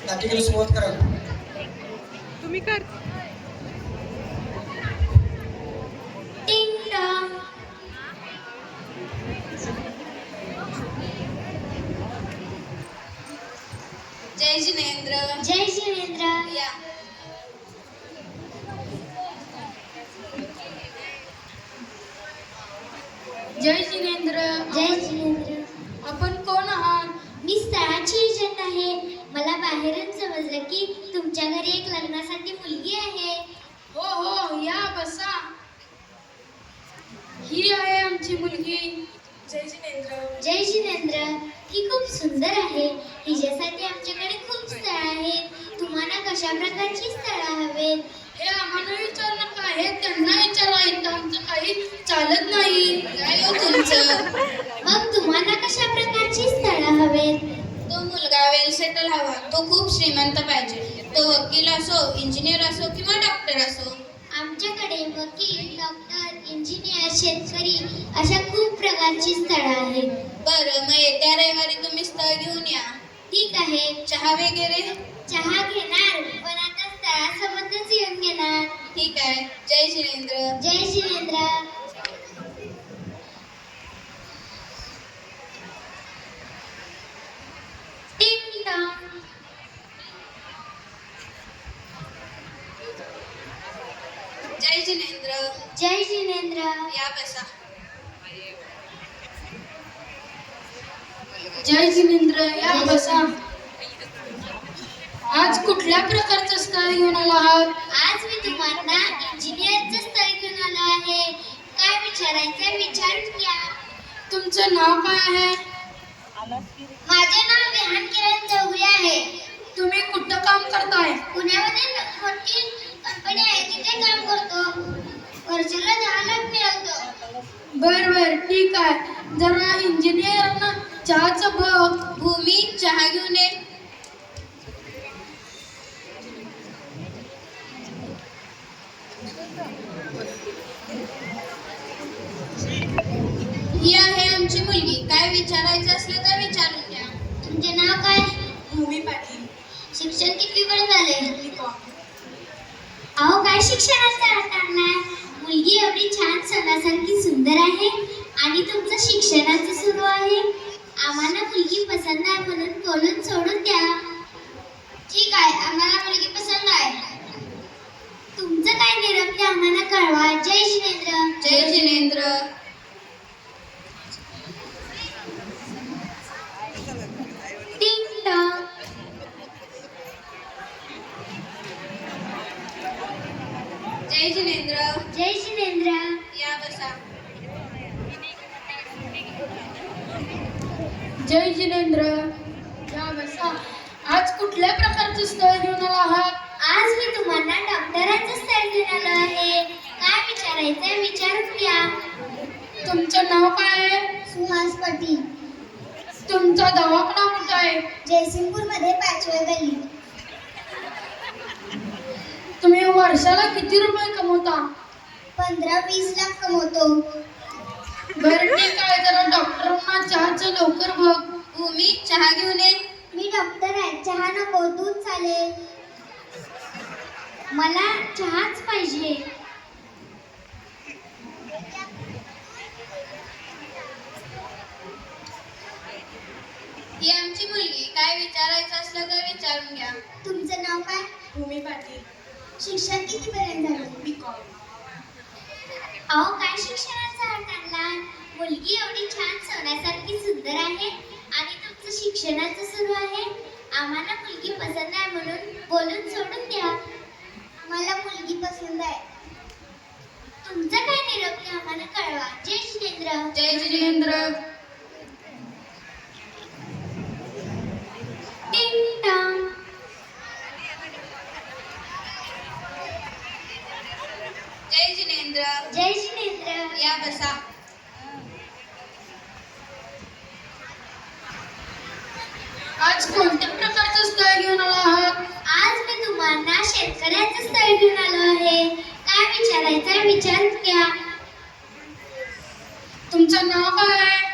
नाटिकेला सुरुवात करा. तुम्ही कर. टिंग टॉंग. जय जिनेंद्र. जय जिनेंद्र. या. जय जिनेंद्र. जय जिनेंद्र. आपण कोण आहात? मी स्थळाची एजंट आहे. मला बाहेरून समजलं की तुमच्या घरी एक लग्नासाठी मुलगी आहे. हो हो, या बसा. ही आहे आमची मुलगी. जय जिनेंद्र. जय जिनेंद्र. ही खूप सुंदर आहे. हिच्यासाठी आमच्याकडे खूप स्थळ आहेत. तुम्हाला कशा प्रकारची स्थळं हवेत? हे आम्हाला विचारलं का? हे त्यांना विचारा. इथं आमचं काही चालत नाही. काय हो तुमचं? मग तुम्हाला कशा प्रकारची स्थळं हवेत? तो मुलगा वेल सेटल हवा. तो खूप श्रीमंत पाहिजे. तो वकील असो, इंजिनियर असो किंवा डॉक्टर असो. आमच्याकडे वकील, डॉक्टर, इंजिनियर, शेतकरी अशा खूप प्रकारची स्थळं आहेत. बरं, मग येत्या रविवारी तुम्ही स्थळ घेऊन या. ठीक आहे. चहा वगैरे? चहा घेणार, पण आता स्थळासोबतच येऊन घेणार. ठीक आहे. जय जिनेंद्र. जय जिनेंद्र. टिंग टॉंग. जय जिनेंद्र. जय जिनेंद्र. या बसा. जय जिनेंद्र. या बसा. आज कुठल्या प्रकारचं स्थळ घेऊन आला आहात? आज मी तुम्हाला इंजिनियरचं स्थळ घेऊन आलो आहे. काय विचारायचं विचारून घ्या. तुमचं नाव काय आहे? माझे नाव विहान किरण चौगुले आहे. तुम्ही कुठं काम करताय? पुण्यामध्ये मोठी कंपनी आहे, तिथे काम करतो. वर्षाला 10 लाख मिळवतो. बर बर, ठीक आहे. जरा इंजिनियरना चहाचं बघ. भूमी, चहा घेऊन ये. ही आहे आमची मुलगी. काय विचारायचं असलं तर विचारून घ्या. तुमचे नाव काय? भूमी पाटील. शिक्षण किती पर्यंत झाले? अहो, काय शिक्षणाचा अर्थ आणलाय? मुलगी एवढी छान सोन्यासारखी सुंदर आहे आणि तुमचं शिक्षणाचं सुरू आहे. आम्हाला मुलगी पसंत आहे म्हणून बोलून सोडून द्या. ठीक आहे, आम्हाला मुलगी पसंत आहे. तुमचं काय निरोप ते आम्हाला कळवा. जय जिनेंद्र. जय जिनेंद्र. टिंग टॉंग. जय जिनेंद्र. जय जिनेंद्र. या बसा. जय जिनेंद्र. या बसा. आज कुठल्या प्रकारचं स्थळ घेऊन आला आहात? आज मी तुम्हाला डॉक्टरांचं स्थळ घेऊन आलो आहे. काय विचारायचं विचारून घ्या. तुमचं नाव काय आहे? सुहास पाटील. तुमचा दवाखाना कुठं आहे? जयसिंगपूरमध्ये 5व्या गल्ली. तुम्ही वर्षाला किती रुपये कमवता? 15-20 लाख कमवतो. बरं, ठीक आहे. जरा डॉक्टरांना चहाचं लवकर बघ. भूमी, चहा घेऊन ये. मी डॉक्टर आहे. चहा नको, दूध चालेल. मला चहाच पाहिजे. ही आमची मुलगी. काय विचारायचं असलं तर विचारून घ्या. तुमचं नाव काय? भूमी पाटील. शिक्षण किती पर्यंत झालं? B.Com. अहो, काय शिक्षणाचा अर्थ आणला? मुलगी एवढी छान सोन्यासारखी सुंदर आहे आणि तुमचं शिक्षणाचं सुरू आहे. आम्हाला मुलगी पसंत आहे म्हणून बोलून सोडून द्या. मला मुलगी पसंत आहे. तुमचं काय निरोप ते आम्हाला कळवा. जय जिनेंद्र. जय जिनेंद्र. टिंग टॉंग. जय जिनेंद्र. जय जिनेंद्र. या बसा. आज कोणत्या प्रकारचं स्थळ घेऊन आला आहात? आज मी तुम्हाला शेतकऱ्याचं स्थळ घेऊन आलो आहे. काय विचारायचं विचारून घ्या. तुमचं नाव काय आहे?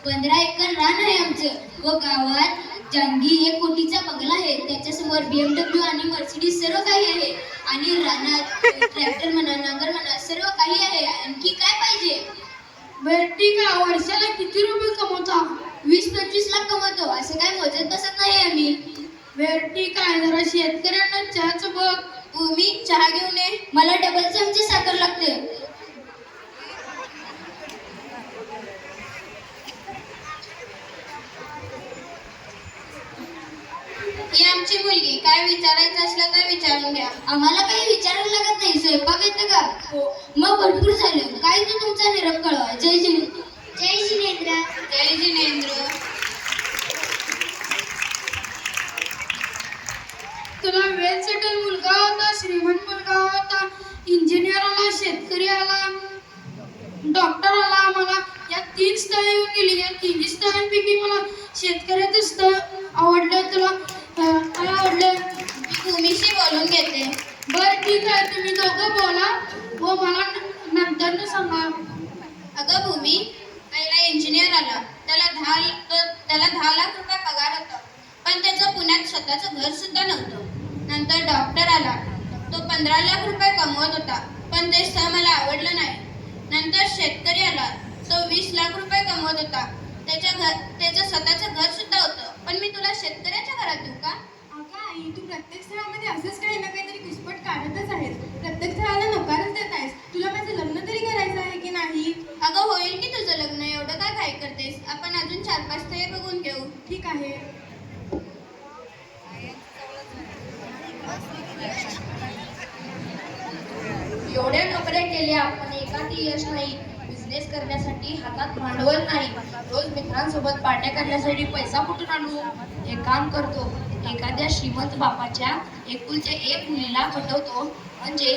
15 एकर रान आहे आमचं व गावात जंगी 1 कोटीचा बंगला आहे. त्याच्यासमोर BMW आणि मर्सिडीज सर्व काही आहे आणि रानात ट्रॅक्टर म्हणा नांगर म्हणा सर्व काही आहे. आणखी काय पाहिजे? बरं ठीक आहे, वर्षाला किती रुपये कमवता? 20-25 लाख कमवतो. असं काय मोजत बसत नाही आम्ही. बरं ठीक आहे, जरा शेतकऱ्यांना चहाचं बघ. भूमी चहा घेऊन ये. मला डबल चमचे साखर लागते. ही आमची मुलगी, काय विचारायचं असलं तर विचारून घ्या. आम्हाला काही विचारायला लागत नाही. स्वयंपाक येतं का? हो. मग भरपूर झालं. काय तू तुमचा निरोप कळवा. जय जिनेंद्र. जय जिनेंद्र. जय जिनेंद्र. तुला वेल सेटल मुलगा होता, श्रीमंत मुलगा होता, इंजिनियर आला, शेतकरी आला, डॉक्टर आला. आम्हाला या 3 स्थळे येऊन गेली. या 3 स्थळांपैकी मला शेतकऱ्याचं स्थळ आवडलं. तुला काय आवडलं? मी भूमीशी बोलून घेते. बरं ठीक आहे, तुम्ही दोघं बोला व मला नंतर सांगा. अगं भूमी, पहिला इंजिनियर आला. त्याला 10 लाख रुपये पगार होता, पण त्याचं पुण्यात स्वतःचं घर सुद्धा नव्हतं. नंतर डॉक्टर आला. तो 15 लाख रुपये कमवत होता, पण ते स्थळ मला आवडलं नाही. नंतर शेतकरी आला. तो 20 लाख रुपये कमवत होता. त्याचं स्वतःचं घर सुद्धा होतं, पण मी तुला शेतकऱ्याच्या घरात देऊ का? अगं आई, तू प्रत्येक स्थळामध्ये असंच काही ना काहीतरी घुसपट काढतच आहेस. प्रत्येक स्थळाला नकारच देत आहेस. तुला माझं लग्न तरी करायचं आहे की नाही? अगं होईल की तुझं लग्न, एवढं काय काय करतेस? आपण अजून 4-5 स्थळे बघून घेऊ. ठीक आहे. एवढ्या नोकऱ्या केल्या पण एखादी यश नाही. बिझनेस करण्यासाठी हातात भांडवल नाही. रोज मित्रांसोबत पार्ट्या करण्यासाठी पैसा कुठून आणू? एक काम करतो, एखाद्या श्रीमंत बापाच्या एकुलच्या 1 मुलीला पटवतो. म्हणजे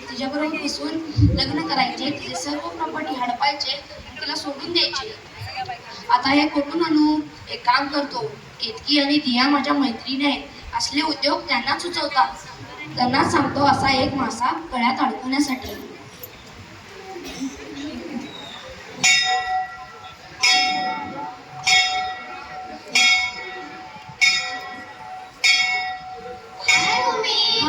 तिच्याबरोबर फसवून लग्न करायचे, तिचे सर्व प्रॉपर्टी हडपायचे आणि तिला सोडून द्यायचे. आता हे कुठून आणू? एक काम करतो, केतकी आणि दिया माझ्या मैत्रिणी आहेत. असले उद्योग त्यांना सुचवतात. त्यांना सांगतो असा एक मासा गळ्यात अडकवण्यासाठी. हाय भूमी.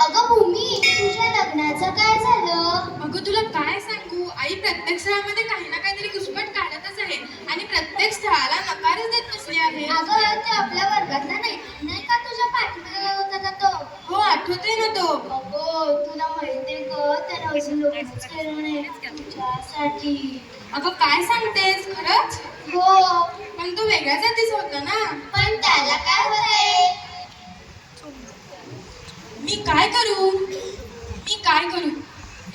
अगं भूमी, तुझ्या लग्नाचं काय झालं? अगं तुला काय सांगू आई, प्रत्येक स्थळामध्ये काही ना काहीतरी घुसपट काढतच आहे आणि प्रत्येक स्थळाला नकारच देत बसले आहे. अगं ते आपल्या वर्गातला नाही नाही का तुझ्या पाठीमागे होता का तो? हो, आठवतोय ना तो. अगं तुला माहितीये का, त्याने अजून लग्नच केलं नाही तुझ्यासाठी. अगं काय सांगतेस, खरंच? हो, पण तो वेगळ्या जातीचा होता ना. पण त्याला काय होतंय? मी काय करू?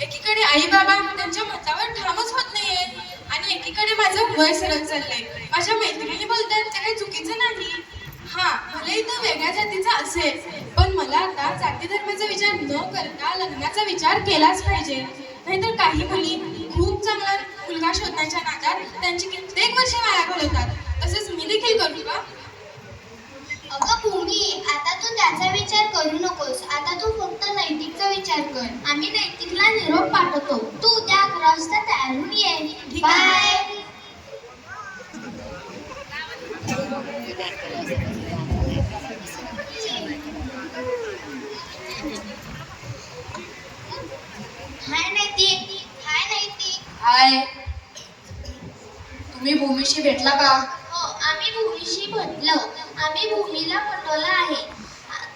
एकीकडे आई बाबा त्यांच्या मतावर ठामच होत नाहीये आणि एकीकडे माझं वय सरत चाललंय. माझ्या मैत्रिणी बोलतात ते काही चुकीचं नाही. हा, भलेही तो वेगळ्या जातीचा असेल, पण मला आता जाती धर्माचा विचार न करता लग्नाचा विचार केलाच पाहिजे. नाहीतर काही मुली खूप चांगला मुलगा शोधण्याच्या नादात त्यांची कित्येक वर्षे वाया घालवतात. तसंच मी देखील करू का? अगं भूमी, आता तू त्याचा विचार करू नकोस. आता तू फक्त नैतिकचा विचार कर. आम्ही नैतिकला निरोप पाठवतो. तू उद्या 11 वाजता तयार होऊन ये. ठीक आहे. बाय. हाय नैतिक. हाय नैतिक. हाय, तुम्ही भूमीशी भेटला का? हो, आम्ही भूमीशी भेटलो. आम्ही भूमीला पटवलं आहे.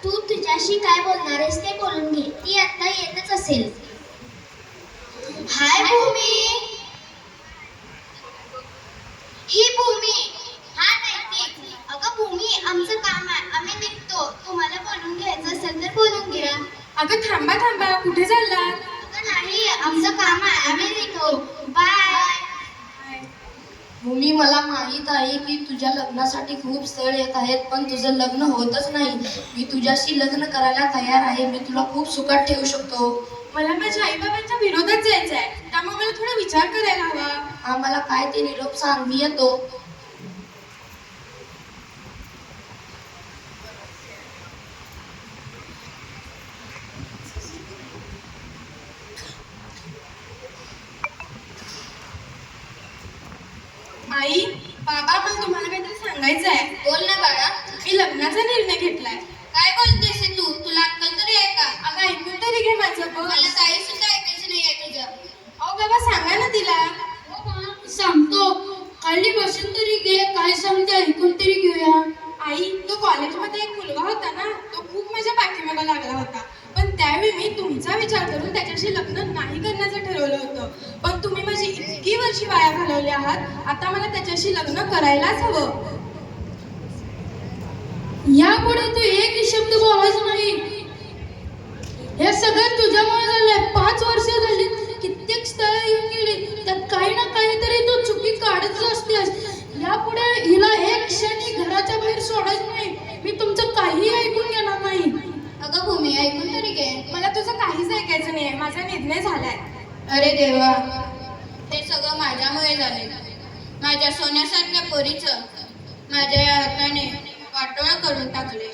तू तुझ्याशी काय बोलणार आहेस ते बोलून घे. ती आता येतच असेल. हाय भूमी. ही भूमी. हा नैतिक. अगं भूमी, आमचं काम आहे, आम्ही निघतो. तुम्हाला बोलून घ्यायचं असेल तर बोलून घ्या. अगं थांबा, कुठे चालला? अगं नाही, आमचं काम आहे, आम्ही निघतो. बाय. भूमी, मला माहीत आहे की तुझ्या लग्नासाठी खूप स्थळ येत आहेत, पण तुझं लग्न होतच नाही. मी तुझ्याशी लग्न करायला तयार आहे. मी तुला खूप सुखात ठेवू शकतो. मला माझ्या आई बाबांच्या विरोधात जायचं आहे, त्यामुळे मला थोडा विचार करायला हवा. आम्हाला काय ते निरोप सांग, मी येतो. आई बाबा मला तुम्हाला काहीतरी सांगायचं आहे. बोल ना बाळा. मी लग्नाचा निर्णय घेतलाय. काय बोलतेस हे तू? तुला अक्कल तरी आहे का? अगं ऐकून तरी घे माझं बघ. मला काही सुद्धा ऐकायचं नाही आहे तुझं. अहो बाबा सांगा ना तिला. सांगतो, खाली बसून तरी घे, काय सांगते ऐकून तरी घेऊया. आई तो कॉलेजमध्ये एक मुलगा होता ना, तो खूप माझ्या पाठीमागे लागला होता. पण त्यावेळी मी तुमचा विचार करून त्याच्याशी लग्न नाही करण्याचं ठरवलं होतं. पण तुम्ही माझी इतकी वर्षी वाया घालवली आहात, आता मला त्याच्याशी लग्न करायलाच हवं. यापुढे तू एक शब्द बोलायचं नाही. हे सगळं तुझ्यामुळे झालंय. 5 वर्ष झाली, कित्येक स्थळ येऊन गेली, त्यात काही ना काहीतरी तू चुकी काढतच असतेस. यापुढे हिला एक क्षणी घराच्या बाहेर सोडायचं नाही. मी तुमचं काही ऐकून घेणार नाही. अगं भूमी, ऐकून तरी घे. मला तुझं काहीच ऐकायचं नाहीये. माझा निर्णय झालाय. अरे देवा, हे सगळं माझ्यामुळे झाले. माझ्या सोन्यासारख्या पोरीचं माझ्या या हाताने वाटोळं करून टाकले.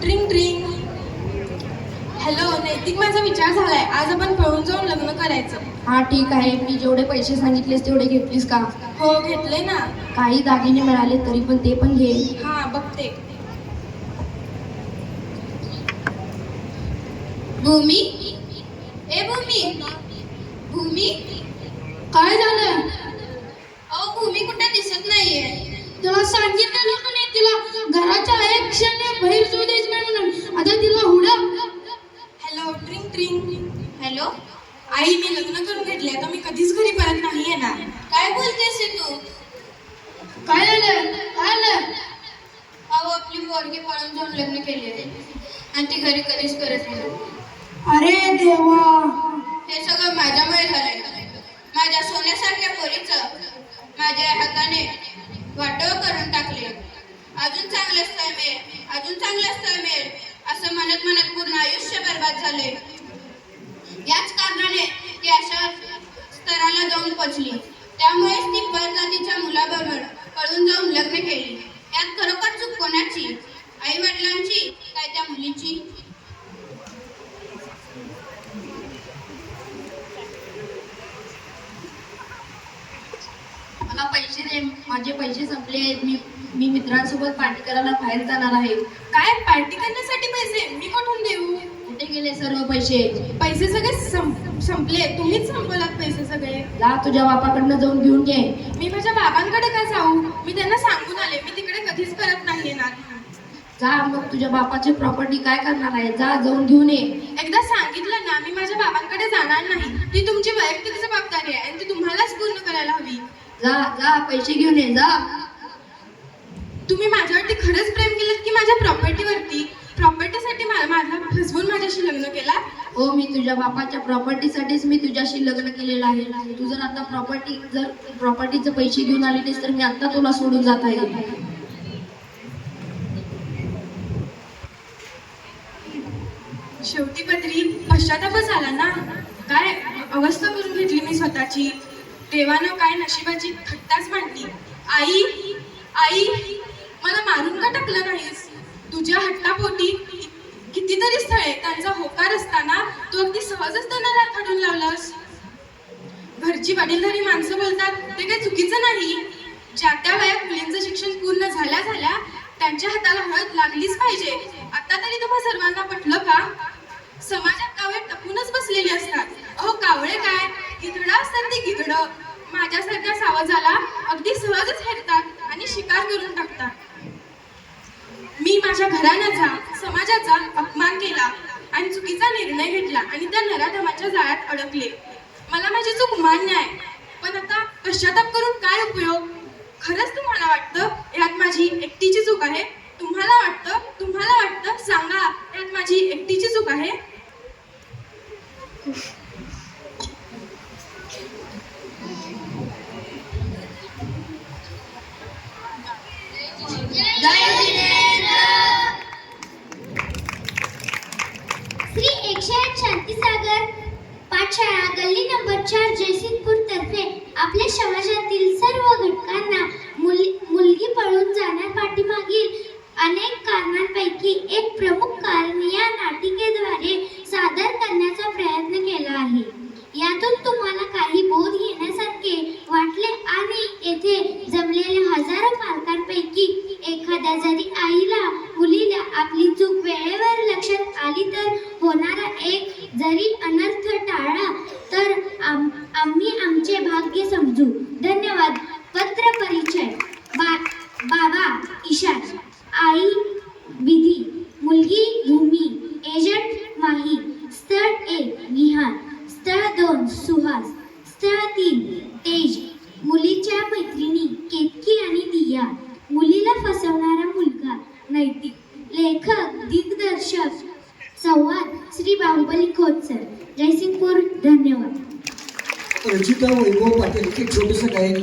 Drink drink. हॅलो नैतिक, माझा विचार झालाय. आज आपण पळून जाऊन लग्न करायचं. हा ठीक आहे. मी जेवढे पैसे सांगितलेस तेवढे घेतलीस का? हो घेतले ना. काही दागिने मिळाले तरी पण ते पण घे. हा बघते. भूमी, ए भूमी, भूमी. काय झालं? अहो भूमी कुठे दिसत नाहीये. तुला सांगितलं का नाही, तिला घराच्या एक क्षणी बाहेर जाऊ द्यायचं नाही म्हणून. आता तिला हुडा. Hello drink drink. हॅलो. आई मी लग्न करून घेतले. आता मी कधीच घरी परत नाही येणार. काय बोलतेस हे तू? काय झालं? काय झालं? अहो आपली पोरगी पळून जाऊन लग्न केले आणि ती घरी कधीच करत नाही. अरे देवा, हे सगळं माझ्यामुळे झालंय. माझ्या सोन्यासारख्या पोरीचं माझ्या हाताने वाटोळं करून टाकले. अजून चांगलं स्थळ मिळेल, अजून चांगलं स्थळ मिळेल असं म्हणत म्हणत पूर्ण आयुष्य बर्बाद झाले. याच कारणाने ती अशा स्तराला जाऊन पोचली. त्यामुळेच ती परजातीच्या मुलाबरोबर पळून जाऊन लग्न केली. यात खरोखर चूक कोणाची? आई वडिलांची काय त्या मुलीची? मला पैसे दे, माझे पैसे संपले आहेत. मी मित्रांसोबत पार्टी करायला बाहेर जाणार आहे. काय पार्टी करण्यासाठी पैसे मी कुठून देऊ? कुठे गेले सर्व पैसे? पैसे सगळे संपले. तुम्हीच संपवलात पैसे सगळे. जा तुझ्या बापाकडनं जाऊन घेऊन घे. मी माझ्या बाबांकडे का जाऊ? मी त्यांना सांगून आले मी तिकडे कधीच परत नाही येणार. जा मग तुझ्या बापाची प्रॉपर्टी काय करणार आहे? जा जाऊन घेऊन ये. एकदा सांगितलं ना, मी माझ्या बाबांकडे जाणार नाही. ती तुमची वैयक्तिक जबाबदारी आहे आणि ती तुम्हालाच पूर्ण करायला हवी. जा जा पैसे घेऊन ये. जा. तुम्ही माझ्यावरती खरंच प्रेम केलं की माझ्या प्रॉपर्टीवरती? प्रॉपर्टीसाठी माझा फसवून माझ्याशी लग्न केला? हो, मी तुझ्या बापाच्या प्रॉपर्टीसाठीच मी तुझ्याशी लग्न केलेलं आहे. तू जर आता प्रॉपर्टीचे पैसे घेऊन आली नाहीस तर मी आता तुला सोडून जात आहे. शेवटी पत्री पश्चातापच आला ना. काय अवस्था करून घेतली मी स्वतःची. देवानं काय नशिबाची थट्टाच मांडली. आई आई मला मारून का टाकलं नाहीस? तुझ्या हट्टापोटी कितीतरी स्थळे त्यांचा होकार असताना तू अगदी सहजच त्यांना फाडून लावलास. घरची वडीलधारी माणसं बोलतात ते काही चुकीचं नाही. ज्या त्या वयात मुलींचं शिक्षण पूर्ण झाल्या त्यांच्या हाताला हळद लागलीच पाहिजे. आता तरी तुम्हा सर्वांना पटलं का? समाजात कावळे टपूनच बसलेली असतात. अहो कावळे काय, गिधडं असतात ती गिधडं. माझ्यासारख्या सावजाला अगदी सहजच हेरतात आणि शिकार करून टाकतात. मी माझ्या घराण्याचा समाजाचा अपमान केला आणि चुकीचा निर्णय घेतला आणि त्या नराधमाच्या जाळ्यात अडकले. मला माझी चूक मान्य आहे, पण आता पश्चाताप करून काय उपयोग? खरंच तुम्हाला वाटतं यात माझी एकटीची चूक आहे? तुम्हाला वाटतं सांगा, यात माझी एकटीची चूक आहे? श्री 108 शांतीसागर पाठशाळा गल्ली नंबर 4 जयसिंगपूर तर्फे आपल्या समाजातील सर्व घटकांना मुलगी पळून जाण्यापाठीमागील अनेक कारणांपैकी एक प्रमुख कारण या नाटिकेद्वारे सादर करण्याचा प्रयत्न केला आहे. यातून तुम्हाला काही बोध घेण्यासारखे वाटले आणि येथे जमलेल्या हजारो पालकांपैकी एखाद्या जरी आईला मुलीला आपली चूक वेळेवर लक्षात आली तर होणारा एक जरी अनर्थ टाळला तर आम्ही आमचे भाग्य समजू. धन्यवाद. पत्र परिचय. बाबा ईशान, आई विधी, मुलगी भूमी, एजंट माही, स्थळ 1 विहान, स्थळ 2 सुहास, स्थळ 3 तेज, मुलीच्या मैत्रिणी केतकी आणि दिया, मुलीला फसवणारा मुलगा नैतिक. लेखक दिग्दर्शक संवाद श्री बाहुबली खोत सर, जयसिंगपूर. धन्यवाद. रचिता वैभव पाटील एक छोटंसं गायन